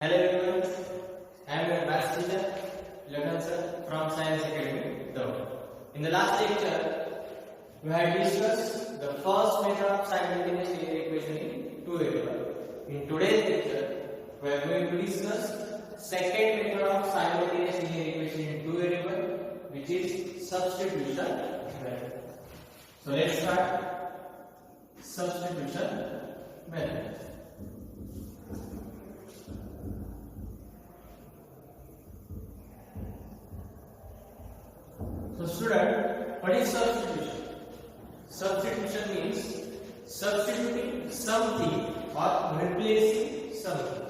Hello everyone, I am your maths teacher, Lagan sir from Science Academy, Dow. In the last lecture, we had discussed the first method of simultaneous linear equation in two variables. In today's lecture, we are going to discuss second method of simultaneous linear equation in two variables, which is substitution method. So let's start substitution method. So student, what is substitution? Substitution means substituting something or replacing something.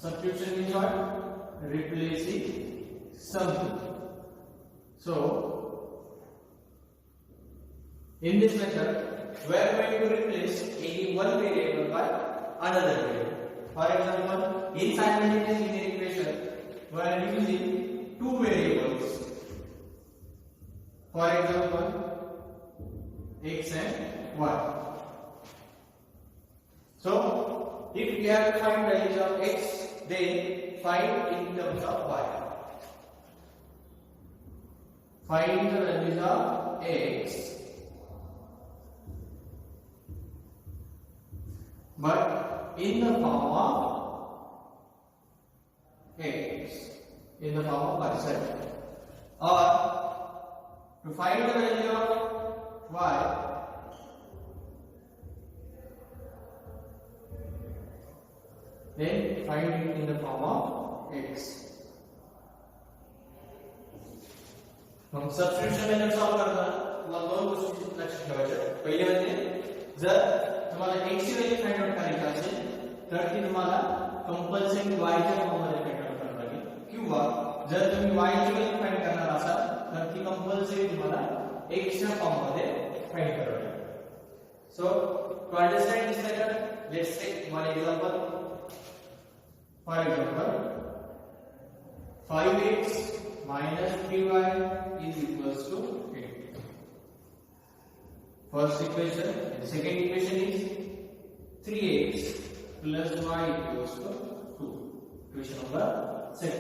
Substitution means what? Replacing something. So, in this method, we are going to replace any one variable by another variable. For example, in simultaneous linear equation, we are using two variables. For example, x and y. So, if we have to find values of x, then find in terms of y. Find the values of x, but in the form of x, in the form of y, or to find the value of y, then find it in the form of x. हम substitution method solve करताना तुम्हाला दोन गोष्टी लक्षात ठेवायच्या. पहिले म्हणजे जर तुम्हाला x ची व्हॅल्यू फाइंड आउट करायची असेल तर ती तुम्हाला कंपल्सरी y च्या फॉर्म मध्ये फाइंड आउट करावी लागेल, किंवा जर तुम्ही y ची व्हॅल्यू फाइंड करणार असाल तर ती कंपल्सरी तुम्हाला x च्या फॉर्म मध्ये फाइंड करावी लागेल. So to understand this method, let's take one example. For example, 5x minus 3y is equals to 8. First equation, and the second equation is 3x plus y equals to 2. Equation number 2.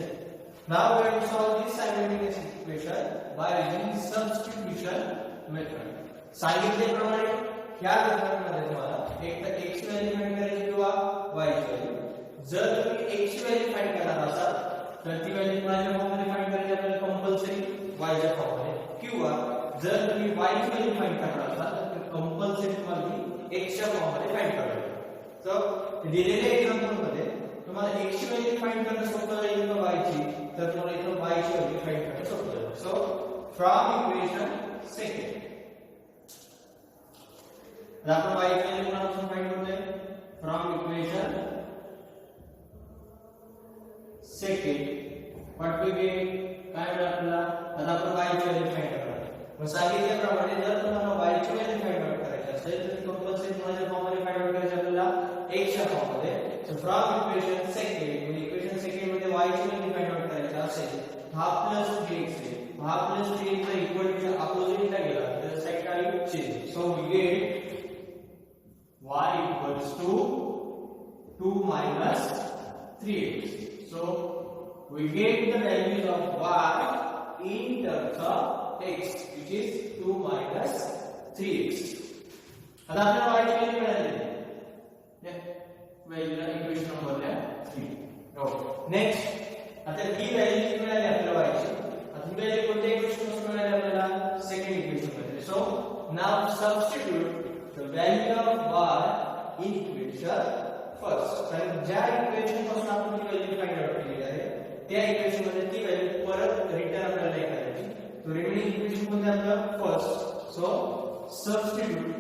Now we are going to solve this simultaneous equation by using substitution method. सांगितल्याप्रमाणे ह्या मेथडमध्ये तुम्हाला एक तर x ची value find करायची किंवा y ची value. जर तुम्ही x ची व्हॅल्यू फाइंड करणार असाल तर ती व्हॅल्यू कोणाच्या फॉर्म मध्ये फाइंड करायची आपल्याला कंपल्सरी y च्या फॉर्म मध्ये, किंवा जर तुम्ही y ची व्हॅल्यू फाइंड करणार असाल तर कंपल्सरी तुम्हाला ती x च्या फॉर्म मध्ये फाइंड करावी लागेल. तर दिलेल्या एक्झाम्पल मध्ये तुम्हाला x ची व्हॅल्यू फाइंड करणं सोपं जाईल किंवा y ची, तर तुम्हाला इथं y ची व्हॅल्यू फाइंड करणं सोपं जाईल. सो फ्रॉम इक्वेशन सेकंड आपण y ची व्हॅल्यू कोणापासून फाइंड करतोय? From equation second what we get, काय मिळालं आपल्याला? आता आपण y ची व्हॅल्यू फाइंड करणार. मग सांगितल्याप्रमाणे जर तुम्हाला y ची व्हॅल्यू फाइंड आउट करायची असेल तर कंपल्सरी तुम्हाला फॉर्म मध्ये फाइंड आउट करायची आपल्याला x च्या फॉर्म मध्ये. सो फ्रॉम इक्वेशन सेकंड, म्हणजे इक्वेशन सेकंड मध्ये y ची व्हॅल्यू फाइंड आउट करायची असेल, हा प्लस 3x आहे, हा प्लस 3x चा इक्वल टू च्या अपोजिटला गेला तर साइड काय change. So we get y equals to 2 minus 3x. So we get the values of y in terms of x, which is 2 minus 3x. आता आपल्याला y ची व्हॅल्यू मिळाली. व्हॅल्यूला equation number 3. Okay, next आता ही value मिळाली आपल्याला y ची. आता ही value कोणत्या इक्वेशन मध्ये मिळाली आपल्याला? सेकंड इक्वेशन मध्ये. So now substitute the value of y in equation first. कारण ज्या इक्वेशन पासून आपण ती व्हॅल्यू फाइंड आउट केली आहे त्या इक्वेशन मध्ये ती व्हॅल्यू परत रिटर्न आपल्याला करायची. तो रिमेनिंग इक्वेशन मध्ये आपला first. So substitute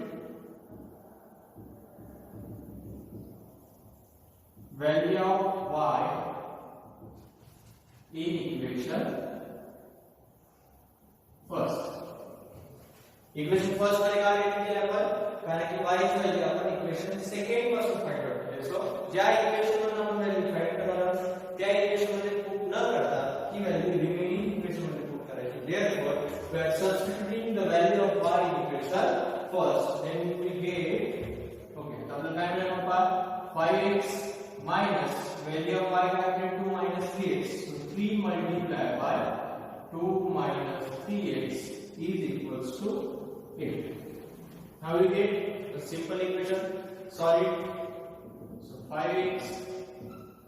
value of y in equation first. Equation first मध्ये काय केले आपण? कारण की y ची व्हॅल्यू आपण इक्वेशन सेकंड पासून फाइंड आउट केली. सो ज्या इक्वेशन वर आपण व्हॅल्यू फाइंड करणार त्या इक्वेशन मध्ये पुट न करता ती व्हॅल्यू रिमेनिंग इक्वेशन मध्ये पुट करायची. Therefore, we are substituting the value of y in equation first. Then we get, okay, आपल्याला काय मिळेल? 5x minus value of y factor 2 minus 3x. So 3 multiplied by 2 minus 3x is equals to 8. Now we get a simple equation, solid. So 5x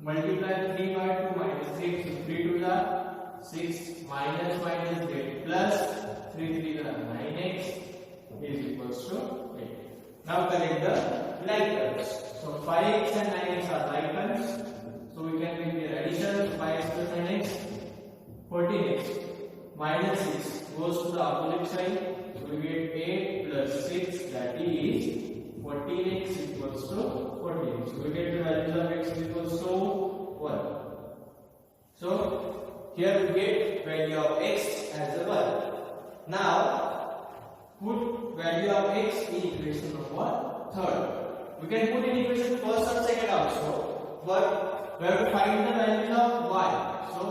multiply 3 by 2 minus 3x, so 3 to the 6 minus minus get plus 3 3 to the 9x is equals to 8. Now collect the like terms. So 5x and 9x are like terms. So we can make the addition. 5x plus 9x, 14x minus 6 goes to the opposite side. So we get 8 plus 6, that is 14x equals to 14. So we get the values of x equals to 1. So here we get value of x as a 1. Now put value of x in equation number 3rd. We can put in equation first or second also, but we have to find the values of y. So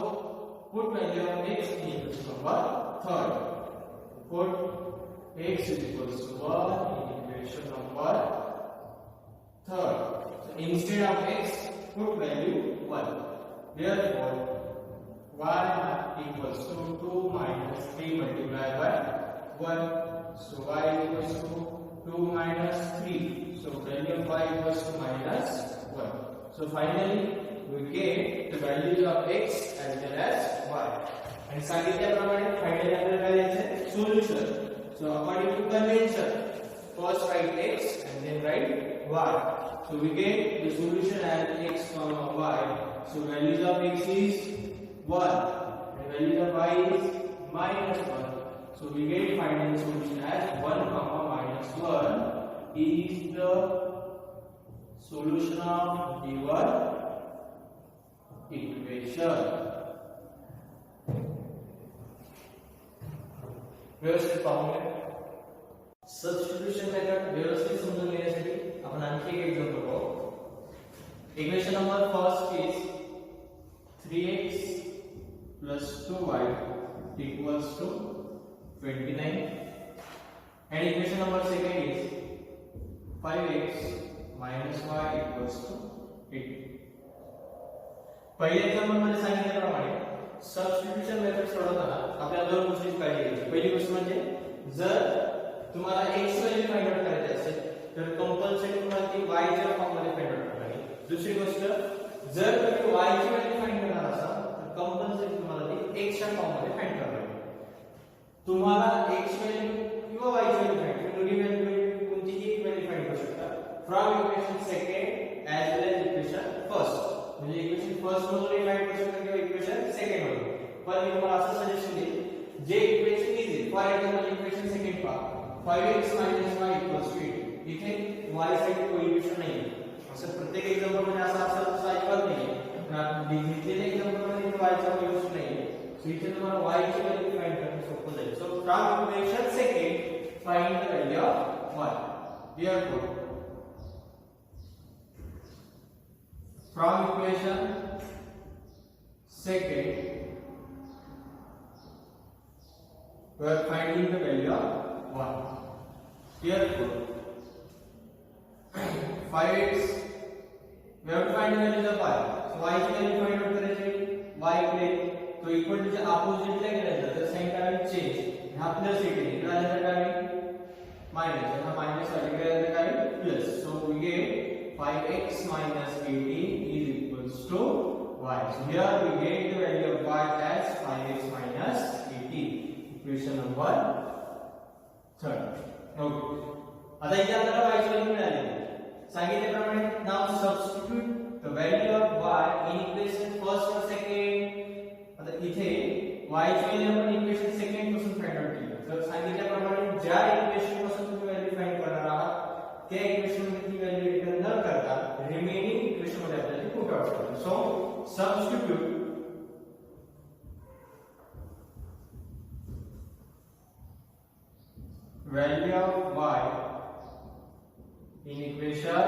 put value of x in equation number 3rd. Put x is equals to 1 in equation number 3rd. So instead of x, put value 1. Therefore, y equals to 2 minus 3 multiplied by 1. So y equals to 2 minus 3. So value of y equals to minus 1. So finally, we get the values of x as well as y. And सांगितल्याप्रमाणे finally आपल्याला काय द्यायचे solution. So according to convention, first write x and then write y. So we get the solution as x comma y. So values of x is 1 and values of y is minus 1. So we get final solution as 1 comma minus 1 is the solution of given equation. व्यवस्थित पाहूया. Substitution method व्यवस्थित समजून घेण्यासाठी आपण आणखी एक example पाहू. Equation number first is 3x plus 2y equals to 29 and equation number second is 5x minus y equals to 8. पहिल्या एक्झाम्पल मध्ये सांगितल्याप्रमाणे सबस्टिट्यूशन मेथड सोडवताना आपल्याला दोन गोष्टींची काळजी घ्यायची. पहिली गोष्ट म्हणजे जर तुम्हाला x व्हॅल्यू फाइंड आउट करायची असेल तर कंपल्सरी तुम्हाला ती y च्या फॉर्म मध्ये फाइंड आउट करावी लागेल. दुसरी गोष्ट जर तुम्ही y ची व्हॅल्यू फाइंड करणार असाल तर कंपल्सरी तुम्हाला ती x च्या फॉर्म मध्ये फाइंड करावी लागेल. तुम्हाला x व्हॅल्यू किंवा y ची व्हॅल्यू फाइंड दोन्ही व्हॅल्यू कोणतीही एक व्हॅल्यू फाइंड करू शकता from equation second as well as equation first. म्हणजे इक्वेशन फर्स्ट मधून फाइंड करू शकता किंवा इक्वेशन सेकंड मधून. पण मी तुम्हाला असं सजेशन देईन जे equation easy for example equation second पहा 5x y 8. इथे y साठी कोई इक्वेशन नाही. असं प्रत्येक एक्झाम्पल मध्ये असं असं अजिबात नाही. पण घेतलेल्या एक्झाम्पल मध्ये y चा कोई इक्वेशन नाही. सो इथे तुम्हाला y ची व्हॅल्यू फाइंड करणं सोपं जाईल. So from equation second find the value of y. Therefore from equation second we are finding the value of 1. Therefore 5x we have to find the value of y. So y ची value find out करायची. y इकडे तो equal to च्या opposite ला गेला तर sign करावी change. हा plus इकडे इकडे आला तर काय मायनस. हा मायनस आला तर काय plus. So we get 5x minus 18 is equals to y. So here we get the value of y as 5x minus 18. Equation number 3rd. Okay. आता इथे आपल्याला y ची व्हॅल्यू मिळाली. सांगितल्याप्रमाणे now substitute the value of y in equation first or second. आता इथे y ची value आपण इक्वेशन सेकंड पासून फाइंड आउट केली. तर सांगितल्याप्रमाणे ज्या इक्वेशन पासून तुम्ही व्हॅल्यू फाइंड करणार आहात त्या इक्वेशन मध्ये ती व्हॅल्यू रिटर्न न करता रिमेनिंग इक्वेशन मध्ये आपल्याला पुट आउट करायचं. सो substitute value of y in equation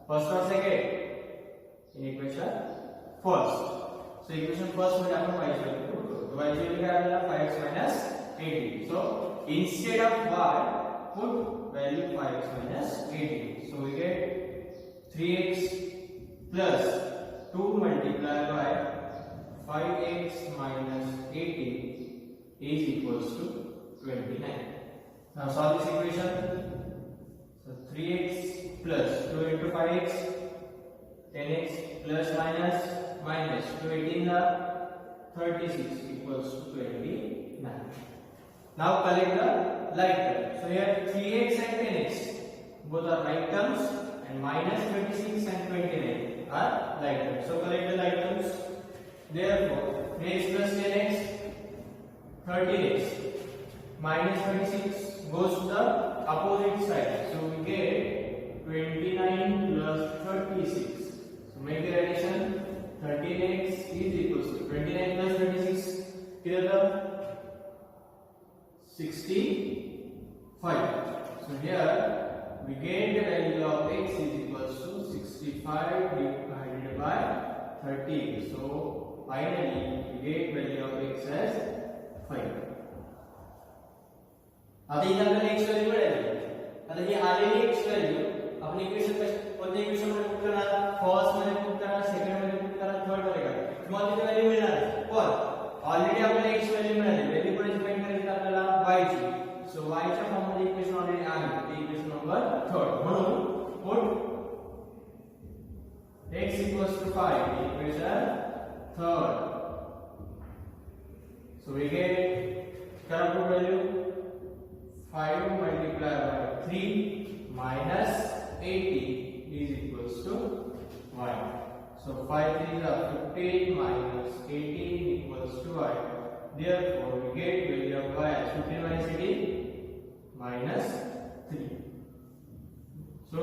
first or second in equation first. So equation first मध्ये आपण y ची व्हॅल्यू पुट करतो. y ची व्हॅल्यू काय आलेला 5x 18. So instead of y put value 5x minus 18. So we get 3x plus 2 multiplied by 5x minus 80 is equals to 29. Now solve this equation. So 3x plus 2 into 5x, 10x plus minus 2 18 36 equals to 29. Now collect the like term. So here 3x and 10x both are like terms, and minus 26 and 29 are like terms. So collect the like terms. Therefore 3x plus 10x 13x minus 26 goes to the opposite side. So we get 29 plus 36. So make the addition. 13x is equals to 29 plus 26 together 65. So here we get the value of x is equals to 65 divided by 30. So finally we get value of x as 5. आता इथे आपल्याला x value मिळाली. आता ही आलेली x value आपण equation कोणत्या equation मध्ये put करणार? फर्स्ट मध्ये पुट करणार, सेकंड मध्ये पुट करणार, थर्ड मध्ये करणार. तुम्हाला तिथे व्हॅल्यू मिळणार. पण ऑलरेडी आपल्याला x व्हॅल्यू मिळाली. व्हॅल्यू कोणाची फाइंड करायची आपल्याला? y ची. सो y च्या फॉर्म मध्ये इक्वेशन ऑलरेडी आहे. ते इक्वेशन नंबर 3. म्हणून put x = 5 equation 3. So we get current value 5 multiplied by 3 minus 80 is equals to 1. So 5 3 is 15 minus 18 equals to 1. Therefore we get value of y as 15 minus 18 minus 3. So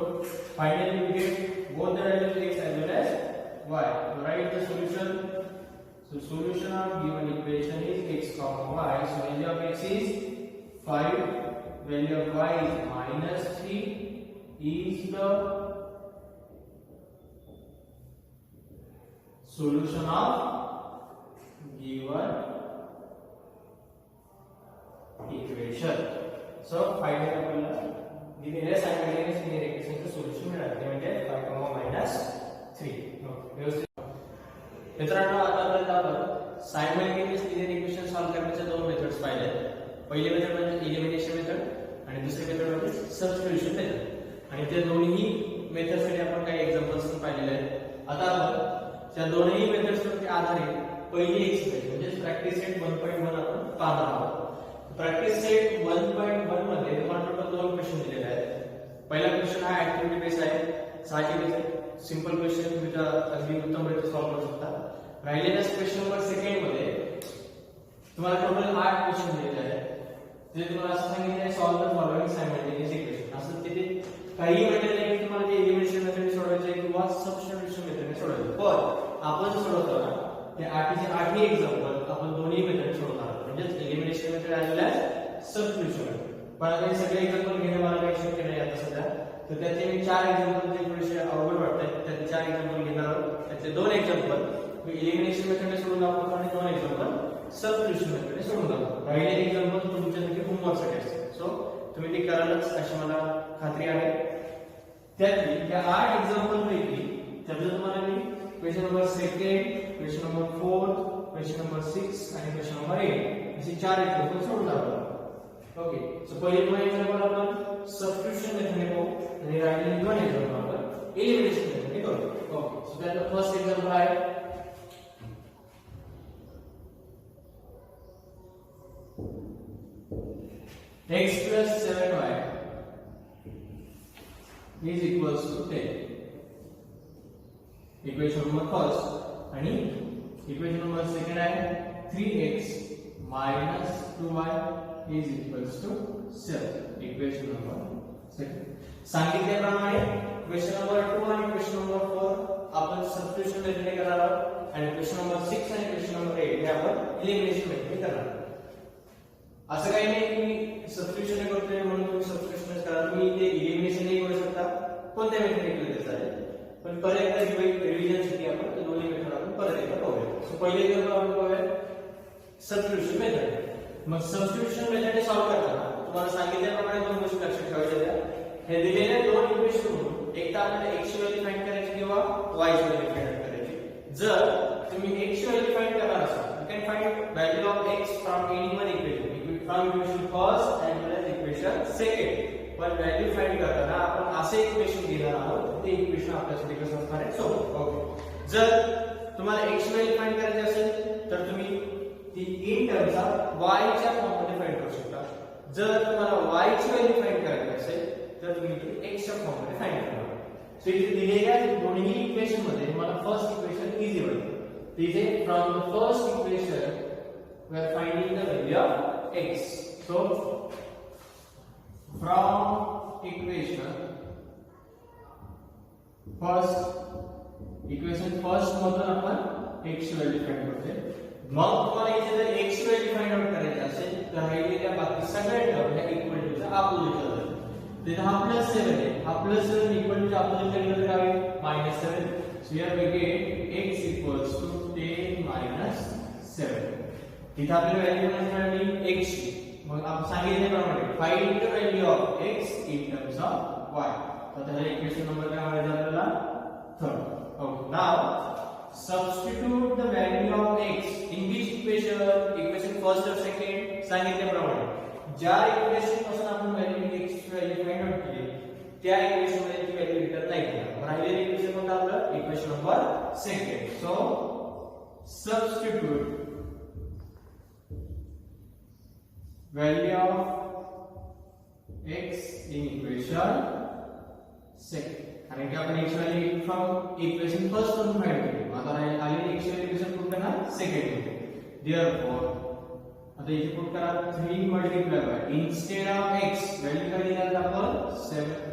finally we get both the values x as well as y. So write the solution. So solution of given equation is x comma y. So value of x is 5, value of y is minus 3, is the solution of given equation. So finally आपल्याला दिलेल्या simultaneous linear इक्वेशनचे solution मिळाले. ते म्हणजे 5 minus 3. व्यवस्थित मित्रांनो, आतापर्यंत आपण सायमल्टेनियस लिनियर इक्वेशन सॉल्व्ह करण्याच्या दोन मेथड्स पाहिल्या. पहिली मेथड म्हणजे एलिमिनेशन मेथड आणि दुसरी मेथड म्हणजे सबस्टिट्यूशन मेथड. आणि त्या दोन्ही मेथडसाठी आपण काही एक्झाम्पल्स पण पाहिलेले आहेत. आता आपण त्या दोन्ही मेथड्सवरती आधारित पहिली एक्सरसाइज म्हणजे प्रॅक्टिस सेट 1.1 आपण पाहणार आहोत. प्रॅक्टिस सेट 1.1 मध्ये तुम्हाला टोटल 2 क्वेश्चन दिलेले आहेत. पहिला क्वेश्चन हा ऍक्टिव्हिटी बेस आहे. साहजिकच आहे, सिंपल क्वेश्चन तुम्ही अगदी उत्तमरित्या सॉल्व्ह करू शकता. राहिलेल्या क्वेश्चन नंबर सेकंड मध्ये तुम्हाला टोटल 8 क्वेश्चन दिलेले आहेत. जे तुम्हाला असं सांगितले आहे solve the following simultaneous equation. असं तिथे काही म्हटलेलं नाही की तुम्हाला ते एलिमिनेशन मेथडने सोडवायचे किंवा सबस्टिट्यूशन मेथडने सोडवायचे. पण आपण सोडवताना ते 8चे 8ही एक्झाम्पल आपण दोन्ही मेथड सोडवणार आहोत. म्हणजे elimination method as well as substitution method. पण आता हे सगळे एक्झाम्पल घेणं मला काही शक्य नाही आता सध्या. तर त्याचे मी 4 एक्झाम्पल जे थोडेसे अवघड वाटतात त्याचे 4 एक्झाम्पल घेणार आहोत. त्याचे 2 एक्झाम्पल मी एलिमिनेशन मेथडने सोडून दाखवतो आणि 2 एक्झाम्पल सबस्टिट्यूशन मेथडने सोडून दाखवतो. राहिलेले एक्झाम्पल तुमच्यासाठी होमवर्कसाठी असतील. सो तुम्ही ते करालच अशी मला खात्री आहे. त्यातली त्या 8 एक्झाम्पल पैकी त्यातलं तुम्हाला मी question number 2, question number 4, question number 6 आणि क्वेश्चन नंबर 8 असे 4 एक्झाम्पल सोडून दाखवतो. ओके, सो पहिले 2 एक्झाम्पल आपण सबस्टिट्यूशन मेथडने पाहू आणि राहिलेले 2 एक्झाम्पल आपण एलिमिनेशन मेथडने करू. ओके, सो त्यातलं फर्स्ट एक्झाम्पल आहे x plus 7y is equals to 10. Equation number first आणि इक्वेशन नंबर सेकंड आहे 3x minus 2y is equals to 7. Equation number second. सांगितल्याप्रमाणे क्वेश्चन नंबर 2 आणि क्वेश्चन नंबर 4 आपण सबस्टिट्यूशन मेथडने करणार आहोत आणि क्वेश्चन नंबर 6 आणि क्वेश्चन नंबर 8 हे आपण एलिमिनेशन मेथडने करणार आहोत. असं काही नाही की सबस्टिट्यूशन करतोय म्हणून तुम्ही सबस्टिट्यूशन करा. तुम्ही ते एलिमिनेशन ही करू शकता, कोणत्या मेथडने केलं तरी चालेल. पण परत एकदा रिव्हिजन साठी आपण ते दोन्ही मेथड आपण परत एकदा पाहूया. सो पहिले जे आपण पाहूया सबस्टिट्यूशन मेथड. मग सबस्टिट्यूशन मेथडने सॉल्व्ह करताना तुम्हाला सांगितल्याप्रमाणे 2 गोष्टी लक्षात ठेवायच्या आहेत. हे दिलेल्या 2 इक्वेशन मधून एक तर आपल्याला x ची व्हॅल्यू फाइंड करायची किंवा y ची व्हॅल्यू फाइंड करायची. जर तुम्ही x ची व्हॅल्यू फाइंड करणार असाल, you can find value of x from any one equation, from equation first as well as equation second. पण व्हॅल्यू फाइंड करताना आपण असे इक्वेशन घेणार आहोत, ते इक्वेशन आपल्यासाठी कसं असणार आहे सोपं. ओके, जर तुम्हाला x ची व्हॅल्यू फाइंड करायची असेल तर तुम्ही ती इन टर्म्स ऑफ y च्या फॉर्म मध्ये फाइंड करू शकता. जर तुम्हाला y ची व्हॅल्यू फाइंड करायची असेल तर तुम्ही ती x च्या फॉर्म मध्ये फाइंड करणार. सो इथे दिलेल्या दोन्ही इक्वेशन मध्ये तुम्हाला फर्स्ट इक्वेशन इझी होईल. तिथे from the first equation we are finding the value of x. So from equation first मधून आपण x ची व्हॅल्यू फाइंड करतोय. मग तुम्हाला इथे जर x ची व्हॅल्यू फाइंड आउट करायची असेल तर राहिलेल्या बाकी सगळ्या टर्म ह्या इक्वल टू चा अपोजिट होतात. Then half plus 7 है. Half plus 7 equal to opposite term क्या है? minus 7. So here we get x equals to 10 minus 7. इथे आपल्याला व्हॅल्यू मिळाली x ची. मग आपण सांगितल्याप्रमाणे find the value of x in terms of y. आता हे इक्वेशन नंबर काय मिळाला आपल्याला? Third. Okay. Now substitute the value of x in which equation? Equation first or second? सांगितल्याप्रमाणे ज्या इक्वेशन पासून आपण व्हॅल्यू x ची व्हॅल्यू फाइंड आउट केली त्या इक्वेशन मध्ये ती व्हॅल्यू रिटर्न नाही केली. राहिलेली इक्वेशन कोणतं आपलं? Equation number second. So substitute value of x in equation second. कारण की आपण x value from equation first पासून फाइंड केली. आता राहिलेली x व्हॅल्यू इक्वेशन पुट करणार सेकंड. देयरफॉर आता इथे पुट करा 3 multiply by instead of x value काय दिली आपण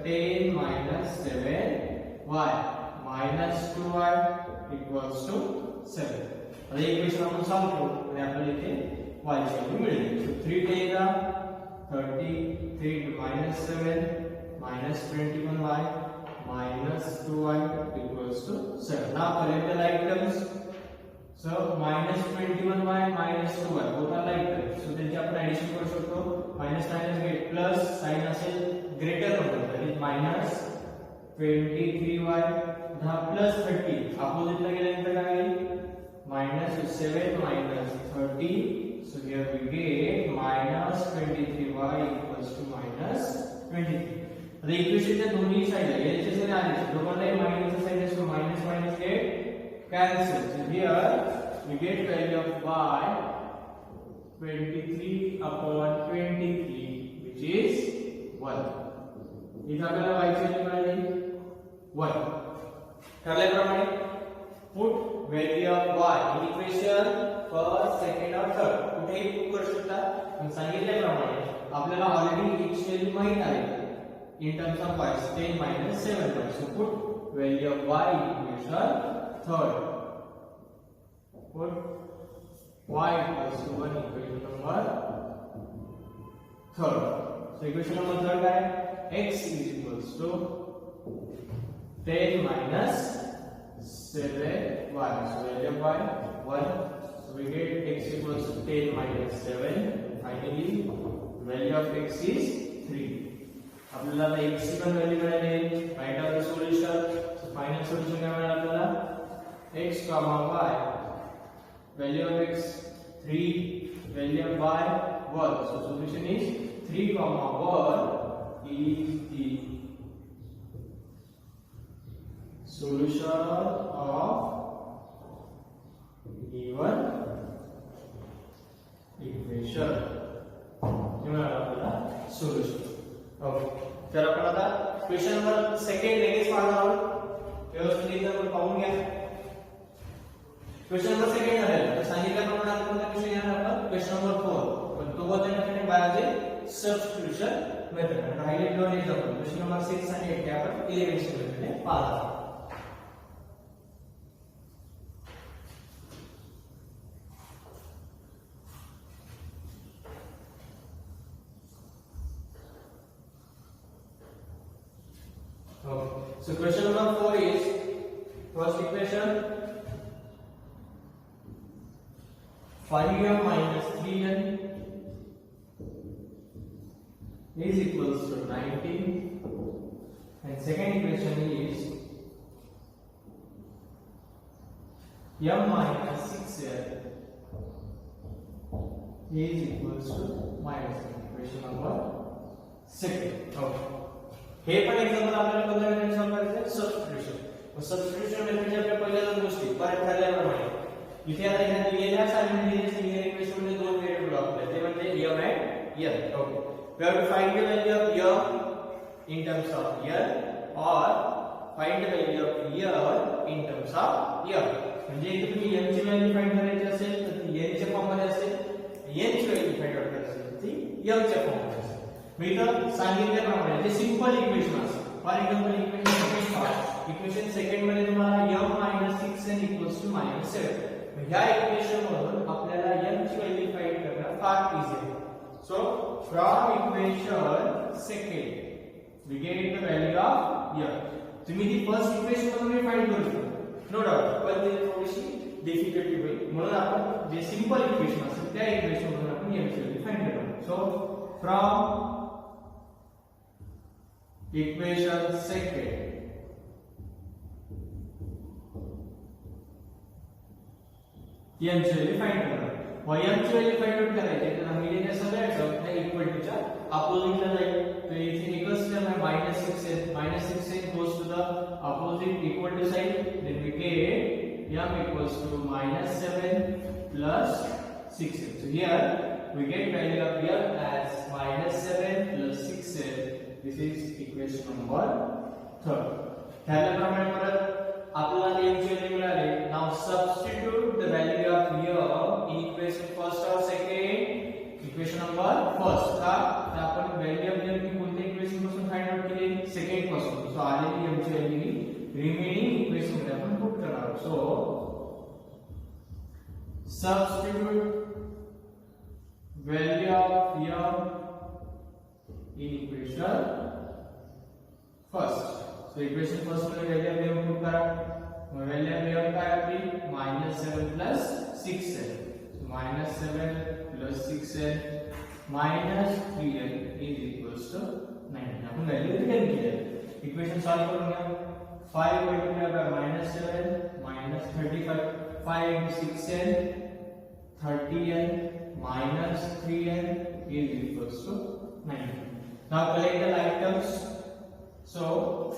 10 minus 7y minus 2y equals to 7. आता इक्वेशन आपण सॉल्व करू आणि आपल्याला इथे y ची व्हॅल्यू मिळेल. सो 3 10 30 3 minus 7 minus 21y minus 2y equals to 7. Now collect the like terms. So minus 21y minus 2y both are like terms. So त्यांची आपण ऍडिशन करू शकतो. minus minus get plus sign असेल greater number that is minus 23y दहा plus 30 opposite ला गेल्यानंतर काय होईल minus 7 minus 30. So here we get minus 23y equals to minus 23. आता इक्वेशनच्या दोन्ही साइडला याच्या साइड आले दोघांनाही मायनस साइड असतो minus minus get cancel. So here we get value of y 23 upon 23 which is 1. इथे आपल्याला y ची व्हॅल्यू मिळाली 1. ठरल्याप्रमाणे put value of y in equation first second or third कुठेही पुट करू शकता. मी सांगितल्याप्रमाणे आपल्याला ऑलरेडी x व्हॅल्यू माहित आहे in terms of y 10 minus 7. So put value of y in equation third. Put y equals to 1 equation number third. So equation number third काय x is equals to 10 minus 7y. So value of y 1. So we get x equals to 10 minus 7. Finally value of x is 3. आपल्याला आता x ची पण value मिळाली. Right out the solution. So final solution काय मिळालं आपल्याला x, y value of x 3 value of y 1. So solution is 3, 1 is the solution of given equation. हे मिळालं आपल्याला सोल्युशन. ओके, तर आपण आता क्वेश्चन नंबर सेकंड लगेच पाहणार आहोत. व्यवस्थित आपण पाहून घ्या. क्वेश्चन नंबर सेकंड झालेला तर सांगितल्याप्रमाणे आपण कोणता क्वेश्चन घेणार आहोत क्वेश्चन नंबर 4. पण तो बदलण्यासाठी बाय सबस्टिट्यूशन मेथड. राहिले दोन एक्झाम्पल क्वेश्चन नंबर 6 आणि 8 आपण इलेक्ट्रिक मेथडने पाहणार आहोत. So question number 4 is first equation 5m minus 3n is equals to 19 and second equation is m minus 6n is equals to minus 1. Equation number 2. Okay. हे पण example आपल्याला कोणत्या मेथडने solve करायचं आहे? Substitution. मग substitution मेथडचे आपल्या पहिल्या दोन गोष्टी परत ठरल्याप्रमाणे इथे आता ह्या दिलेल्या सायमल्टेनियस लिनियर इक्वेशन मध्ये दोन व्हेरिएबल वापरले ते म्हणजे m and n. Okay. We have to find the value of m in terms of n or find the value of n in terms of m. म्हणजे इथे तुम्ही m ची value find करायची असेल तर ती n च्या फॉर्म मध्ये असेल, n ची व्हॅल्यू फाइंड आउट करायची असेल ती m च्या फॉर्म मध्ये असेल. मी इथं सांगितल्याप्रमाणे ते सिंपल इक्वेशन असेल. फॉर एक्झाम्पल इक्वेशन सेकंड मध्ये तुम्हाला m minus 6n equals to minus 7. ह्या इक्वेशन मधून आपल्याला m ची व्हॅल्यू फाइंड करणं फार इझी आहे. सो from equation second we get the value of m. तुम्ही ती फर्स्ट इक्वेशन मधून फाइंड करू शकता नो डाउट, पण ती थोडीशी डिफिकल्टी होईल म्हणून आपण जे सिंपल इक्वेशन असेल त्या इक्वेशन मधून आपण m ची व्हॅल्यू फाइंड करणार. सो फ्रॉम इक्वेशन सेकंड m ची व्हॅल्यू फाइंड करणार. मग m ची व्हॅल्यू फाइंड आउट करायची तर आम्ही लिहिल्या सगळ्या टर्म त्या इक्वल टू च्या अपोजिटला जाईल. तर इथे एकच टर्म आहे -6n. -6n goes to the opposite equal to side. Then we get m equals to -7 plus 6n. So here we get value of m as -7 plus 6n. This is equation number 3. त्याप्रमाणे परत आपल्याला m ची value मिळाली. Now substitute the value of m in equation first और second. Equation number first का तर आपण value of m की कोणत्या इक्वेशन पासून फाइंड आउट केली? सेकंड पासून. सो आलेली m ची व्हॅल्यू रिमेनिंग इक्वेशन मध्ये आपण पुट करणार आहोत. So substitute value of m in equation first. So equation first मध्ये व्हॅल्यू ऑफ m पुट करा. मग व्हॅल्यू ऑफ m काय आपली -7 plus 6n. So -7 plus 6n minus 3n is equals to 9. आपण व्हॅल्यू रिटर्न केली. Equation solve करून घ्या. 5 multiplied by -7 minus 35. 5 into 6n 30n minus 3n is equals to 9. Now collect the like terms. So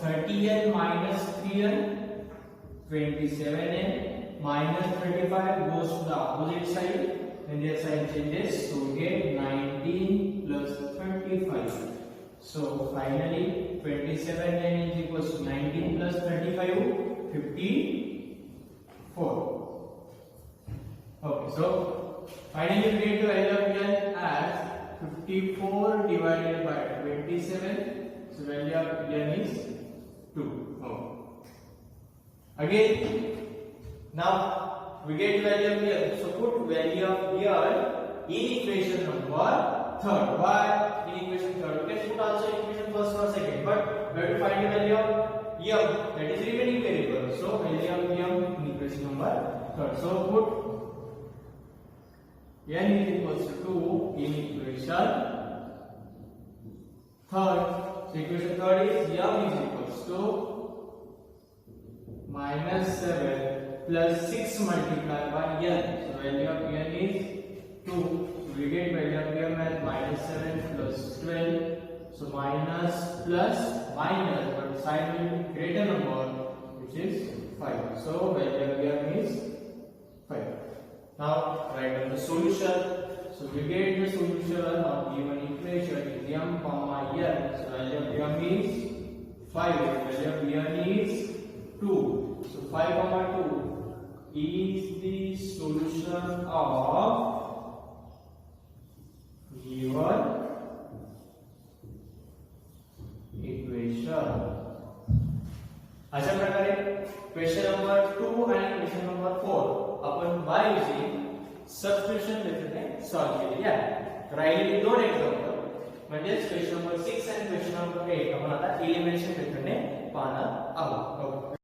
30n minus 3n 27n minus 35 goes to the opposite side and their sign changes, so we get 19 plus 35. So finally 27n is equals to 19 plus 35 54. Okay, so finally we get the value of n as 54 divided by 27. So value of n is 2. Okay. Again, now we get value of n. So put value of n in equation number 3rd. Why in equation 3rd? We can put also in equation first or second, but we have to find the value of m, that is remaining variable. So value of m in equation number 3rd. So put n is equals to 2 in equation 3rd. So equation 3rd is m is equals to -7 plus 6 multiplied by n. So value of n is 2. So we get value of m as -7 plus 12. So minus plus minus, but sign will be greater number, which is 5. So value of m is 5. Now write down the solution. So we get the solution of given equation is m comma n. So value of m is 5. Value of n is 2. So 5 comma 2 is the solution of given equation. अशा प्रकारे question number 2 आणि question number 4 आपण by using substitution मेथडने solve केलेली आहे. राहिलेली दोन example म्हणजे question number 6 आणि क्वेश्चन नंबर 8 आपण आता एलिमिनेशन मेथडने पाहणार आहोत.